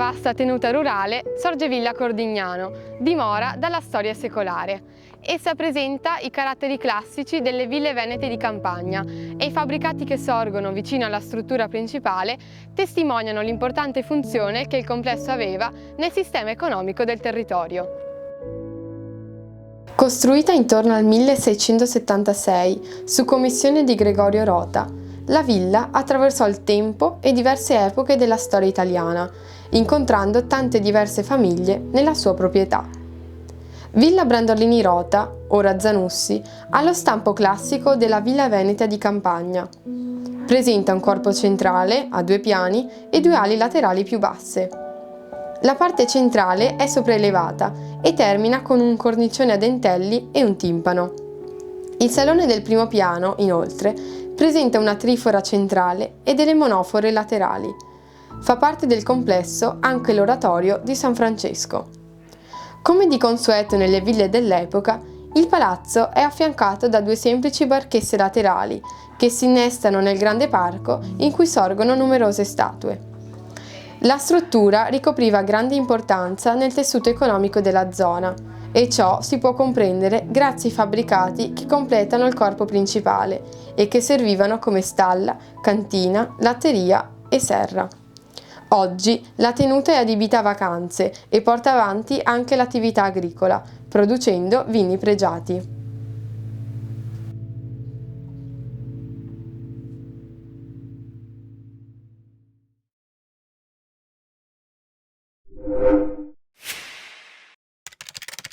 vasta tenuta rurale sorge Villa Cordignano, dimora dalla storia secolare. Essa presenta i caratteri classici delle ville venete di campagna e i fabbricati che sorgono vicino alla struttura principale testimoniano l'importante funzione che il complesso aveva nel sistema economico del territorio. Costruita intorno al 1676 su commissione di Gregorio Rota, la villa attraversò il tempo e diverse epoche della storia italiana, incontrando tante diverse famiglie nella sua proprietà. Villa Brandolini Rota, ora Zanussi, ha lo stampo classico della villa veneta di campagna. Presenta un corpo centrale a 2 piani e 2 ali laterali più basse. La parte centrale è sopraelevata e termina con un cornicione a dentelli e un timpano. Il salone del primo piano, inoltre, presenta una trifora centrale e delle monofore laterali. Fa parte del complesso anche l'oratorio di San Francesco. Come di consueto nelle ville dell'epoca, il palazzo è affiancato da 2 semplici barchesse laterali che si innestano nel grande parco in cui sorgono numerose statue. La struttura ricopriva grande importanza nel tessuto economico della zona e ciò si può comprendere grazie ai fabbricati che completano il corpo principale e che servivano come stalla, cantina, latteria e serra. Oggi la tenuta è adibita a vacanze e porta avanti anche l'attività agricola, producendo vini pregiati.